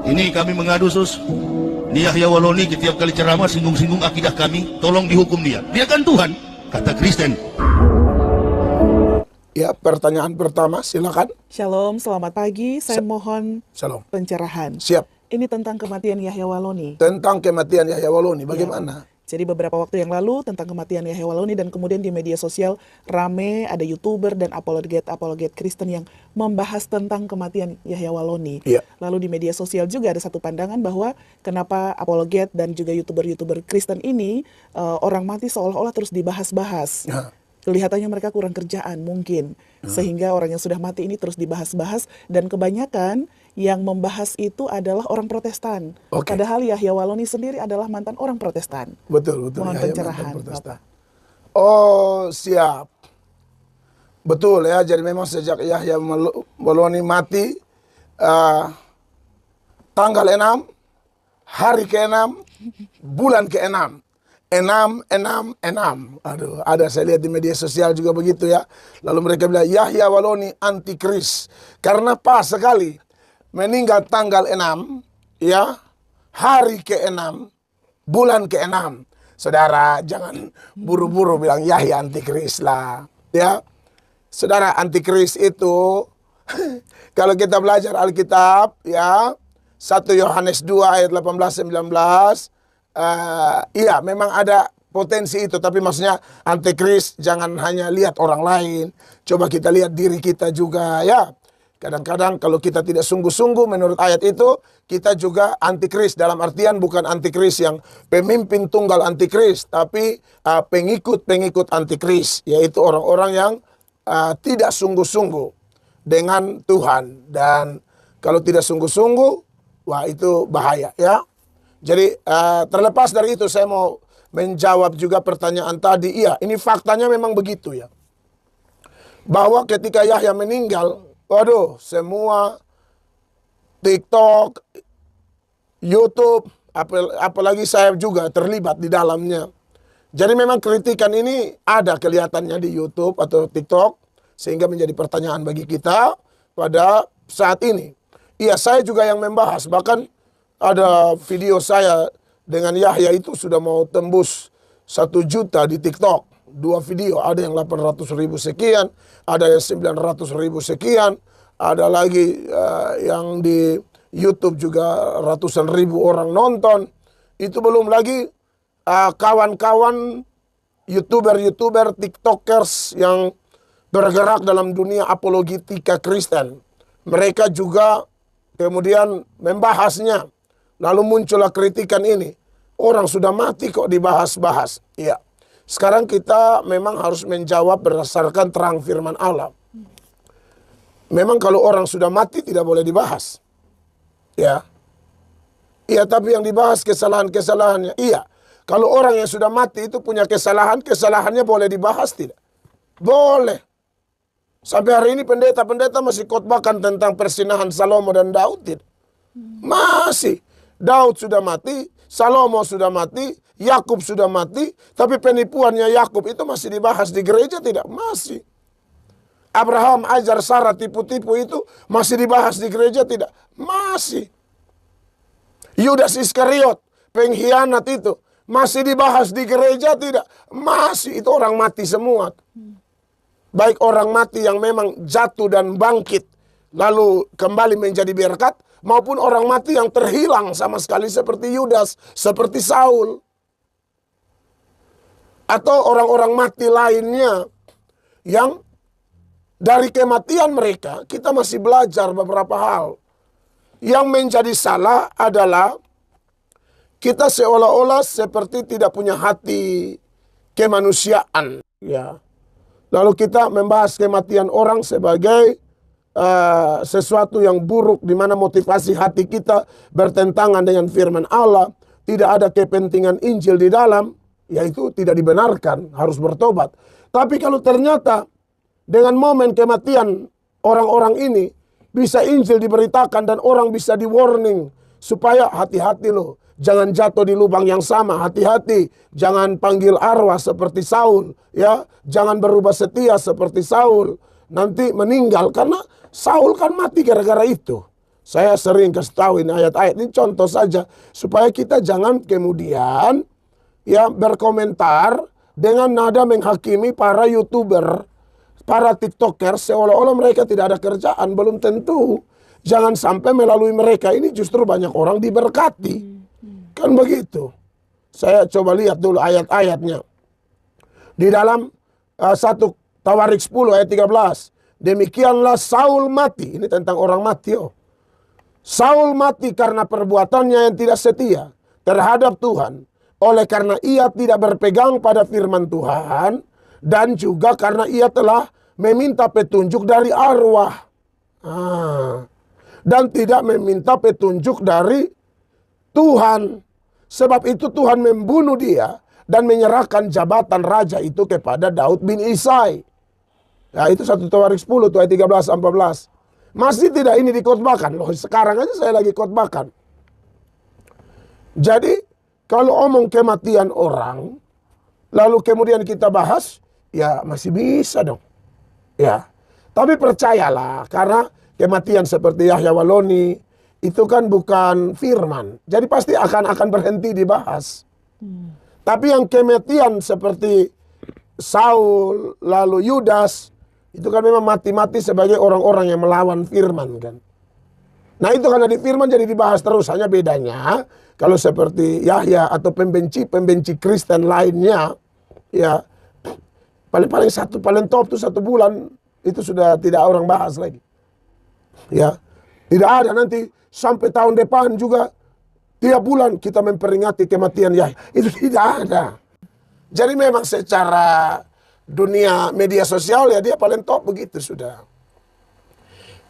Ini kami mengadu, Sus. Ini Yahya Waloni setiap kali ceramah singgung-singgung akidah kami, tolong dihukum dia. Dia kan Tuhan, kata Kristen. Ya, pertanyaan pertama, silakan. Shalom, selamat pagi. Saya mohon Shalom. pencerahan. Siap. Ini tentang kematian Yahya Waloni. Tentang kematian Yahya Waloni, bagaimana? Jadi beberapa waktu yang lalu tentang kematian Yahya Waloni, dan kemudian di media sosial rame ada YouTuber dan apologet Kristen yang membahas tentang kematian Yahya Waloni. Iya. Lalu di media sosial juga ada satu pandangan bahwa kenapa apologet dan juga YouTuber Kristen ini orang mati seolah-olah terus dibahas-bahas. Ya. Kelihatannya mereka kurang kerjaan mungkin, sehingga orang yang sudah mati ini terus dibahas-bahas, dan kebanyakan yang membahas itu adalah orang Protestan. Oke. Padahal Yahya Waloni sendiri adalah mantan orang Protestan. Betul. Mohon Yahya pencerahan, mantan Protestan. Bapak. Oh, siap. Betul ya, jadi memang sejak Yahya Waloni mati, tanggal 6, hari ke-6, bulan ke-6. 6. Aduh, ada saya lihat di media sosial juga begitu ya. Lalu mereka bilang Yahya Waloni antikris. Karena pas sekali meninggal tanggal 6, ya, hari ke-6, bulan ke-6. Saudara, jangan buru-buru bilang Yahya antikris lah, ya. Saudara, antikris itu kalau kita belajar Alkitab, ya, 1 Yohanes 2 ayat 18-19, iya memang ada potensi itu, tapi maksudnya antikris jangan hanya lihat orang lain, coba kita lihat diri kita juga ya. Kadang-kadang kalau kita tidak sungguh-sungguh menurut ayat itu, kita juga antikris, dalam artian bukan antikris yang pemimpin tunggal antikris, tapi pengikut-pengikut antikris, yaitu orang-orang yang tidak sungguh-sungguh dengan Tuhan. Dan kalau tidak sungguh-sungguh, wah itu bahaya ya. Jadi terlepas dari itu saya mau menjawab juga pertanyaan tadi. Iya, ini faktanya memang begitu ya. Bahwa ketika Yahya meninggal, waduh, semua TikTok, YouTube, apalagi saya juga terlibat di dalamnya. Jadi memang kritikan ini ada kelihatannya di YouTube atau TikTok, sehingga menjadi pertanyaan bagi kita pada saat ini. Iya, saya juga yang membahas, bahkan ada video saya dengan Yahya itu sudah mau tembus 1 juta di TikTok. 2 video, ada yang 800.000 sekian, ada yang 900.000 sekian, ada lagi yang di YouTube juga ratusan ribu orang nonton. Itu belum lagi kawan-kawan YouTuber, TikTokers yang bergerak dalam dunia apologetika Kristen. Mereka juga kemudian membahasnya. Lalu muncullah kritikan ini. Orang sudah mati kok dibahas-bahas. Iya. Sekarang kita memang harus menjawab berdasarkan terang firman Allah. Memang kalau orang sudah mati tidak boleh dibahas. Ya. Iya, tapi yang dibahas kesalahan-kesalahannya. Iya. Kalau orang yang sudah mati itu punya kesalahannya boleh dibahas tidak? Boleh. Sampai hari ini pendeta-pendeta masih khotbahkan tentang persinahan Salomo dan Daud tidak? Masih. Daud sudah mati, Salomo sudah mati, Yakub sudah mati, tapi penipuannya Yakub itu masih dibahas di gereja tidak? Masih. Abraham ajar Sarah tipu-tipu itu masih dibahas di gereja tidak? Masih. Yudas Iskariot, pengkhianat itu masih dibahas di gereja tidak? Masih. Itu orang mati semua. Baik orang mati yang memang jatuh dan bangkit lalu kembali menjadi berkat, maupun orang mati yang terhilang sama sekali seperti Yudas, seperti Saul. Atau orang-orang mati lainnya yang dari kematian mereka kita masih belajar beberapa hal. Yang menjadi salah adalah kita seolah-olah seperti tidak punya hati kemanusiaan. Ya. Lalu kita membahas kematian orang sebagai sesuatu yang buruk, di mana motivasi hati kita bertentangan dengan firman Allah, tidak ada kepentingan Injil di dalam, yaitu tidak dibenarkan, harus bertobat. Tapi kalau ternyata dengan momen kematian orang-orang ini bisa Injil diberitakan dan orang bisa di warning supaya hati-hati loh, jangan jatuh di lubang yang sama, hati-hati, jangan panggil arwah seperti Saul, ya, jangan berubah setia seperti Saul, nanti meninggal. Karena Saul kan mati gara-gara itu. Saya sering kasih tahu ini ayat-ayat ini contoh saja supaya kita jangan kemudian ya berkomentar dengan nada menghakimi para YouTuber, para TikToker seolah-olah mereka tidak ada kerjaan. Belum tentu. Jangan sampai melalui mereka ini justru banyak orang diberkati. Kan begitu. Saya coba lihat dulu ayat-ayatnya. Di dalam 1 Tawarik 10 ayat 13. Demikianlah Saul mati. Ini tentang orang mati. Saul mati karena perbuatannya yang tidak setia terhadap Tuhan. Oleh karena ia tidak berpegang pada firman Tuhan. Dan juga karena ia telah meminta petunjuk dari arwah. Dan tidak meminta petunjuk dari Tuhan. Sebab itu Tuhan membunuh dia dan menyerahkan jabatan raja itu kepada Daud bin Isai. Ya, itu 1 Tawarik 10 ayat 13-14. Masih tidak ini dikhotbahkan. Loh, sekarang aja saya lagi khotbahkan. Jadi kalau omong kematian orang lalu kemudian kita bahas, ya masih bisa dong. Ya. Tapi percayalah, karena kematian seperti Yahya Waloni itu kan bukan firman. Jadi pasti akan berhenti dibahas. Tapi yang kematian seperti Saul lalu Yudas itu kan memang mati-mati sebagai orang-orang yang melawan firman kan. Nah itu karena di firman jadi dibahas terus. Hanya bedanya kalau seperti Yahya atau pembenci Kristen lainnya, ya paling top tuh 1 bulan itu sudah tidak orang bahas lagi. Ya, tidak ada nanti sampai tahun depan juga tiap bulan kita memperingati kematian Yahya. Itu tidak ada. Jadi memang secara dunia media sosial ya dia paling top begitu sudah.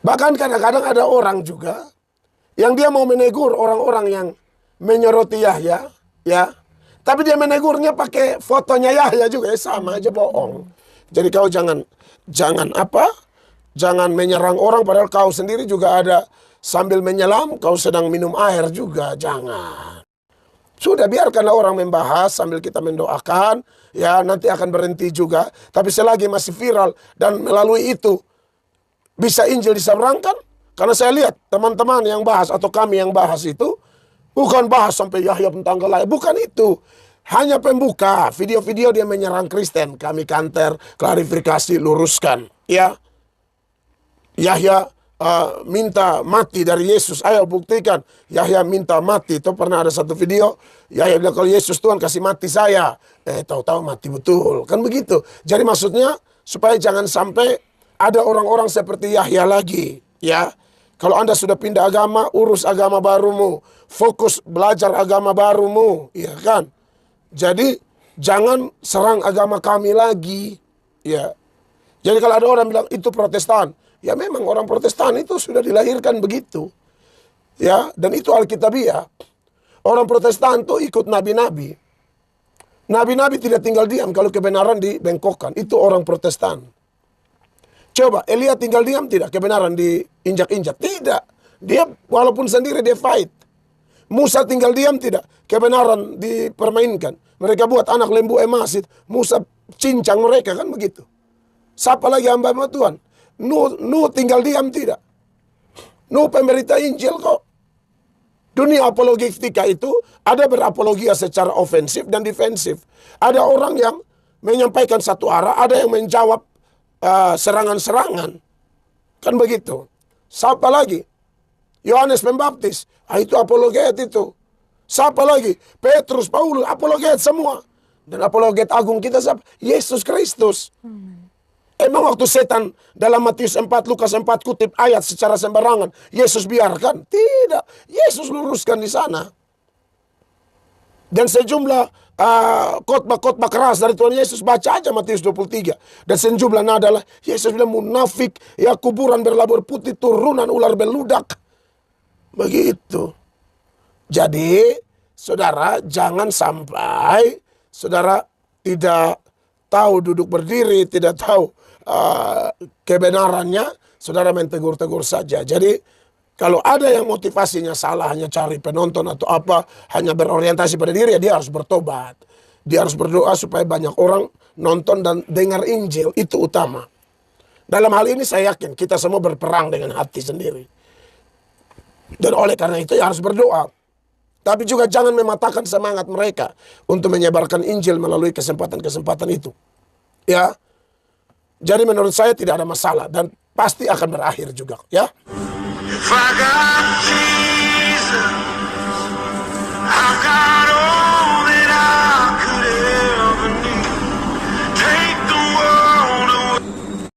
Bahkan kadang-kadang ada orang juga yang dia mau menegur orang-orang yang menyoroti Yahya, ya. Tapi dia menegurnya pakai fotonya Yahya juga, ya sama aja bohong. Jadi kau jangan menyerang orang padahal kau sendiri juga ada sambil menyelam, kau sedang minum air juga, jangan. Sudah biarkanlah orang membahas sambil kita mendoakan, ya nanti akan berhenti juga. Tapi selagi masih viral dan melalui itu bisa Injil diseberangkan. Karena saya lihat teman-teman yang bahas atau kami yang bahas itu bukan bahas sampai Yahya Pentanggalai, bukan itu. Hanya pembuka, video-video dia menyerang Kristen. Kami kanter, klarifikasi, luruskan. Ya, Yahya minta mati dari Yesus. Ayo buktikan. Yahya minta mati. Itu pernah ada satu video. Yahya bilang kalau Yesus Tuhan kasih mati saya. Tahu-tahu mati betul. Kan begitu. Jadi maksudnya supaya jangan sampai ada orang-orang seperti Yahya lagi. Ya, kalau Anda sudah pindah agama, urus agama barumu. Fokus belajar agama barumu. Ya kan. Jadi jangan serang agama kami lagi. Ya. Jadi kalau ada orang bilang itu Protestan. Ya memang orang Protestan itu sudah dilahirkan begitu. Ya, dan itu Alkitabiah. Orang Protestan itu ikut nabi-nabi. Nabi-nabi tidak tinggal diam kalau kebenaran dibengkokkan. Itu orang Protestan. Coba, Elia tinggal diam tidak? Kebenaran diinjak-injak? Tidak. Dia walaupun sendiri dia fight. Musa tinggal diam tidak? Kebenaran dipermainkan. Mereka buat anak lembu emas itu. Musa cincang mereka kan begitu. Siapa lagi hamba Tuhan? Nuh tinggal diam tidak? Nuh pemberita Injil kok. Dunia apologetika itu ada berapologia secara ofensif dan defensif. Ada orang yang menyampaikan satu arah, ada yang menjawab serangan-serangan. Kan begitu. Siapa lagi? Yohanes Pembaptis. Itu apologet itu. Siapa lagi? Petrus, Paulus, apologet semua. Dan apologet agung kita siapa? Yesus Kristus. Emang waktu setan dalam Matius 4, Lukas 4 kutip ayat secara sembarangan, Yesus biarkan? Tidak. Yesus luruskan di sana. Dan sejumlah khotbah-khotbah keras dari Tuhan Yesus, baca aja Matius 23. Dan sejumlah nada adalah Yesus bilang munafik, ya kuburan berlabur putih, turunan ular beludak. Begitu. Jadi, saudara jangan sampai saudara tidak tahu duduk berdiri, tidak tahu kebenarannya, saudara main tegur-tegur saja. Jadi kalau ada yang motivasinya salah, hanya cari penonton atau apa, hanya berorientasi pada diri, ya dia harus bertobat. Dia harus berdoa supaya banyak orang nonton dan dengar Injil, itu utama. Dalam hal ini saya yakin kita semua berperang dengan hati sendiri. Dan oleh karena itu ya harus berdoa. Tapi juga jangan mematahkan semangat mereka untuk menyebarkan Injil melalui kesempatan-kesempatan itu. Ya. Jadi menurut saya tidak ada masalah dan pasti akan berakhir juga, ya. If I got Jesus, I got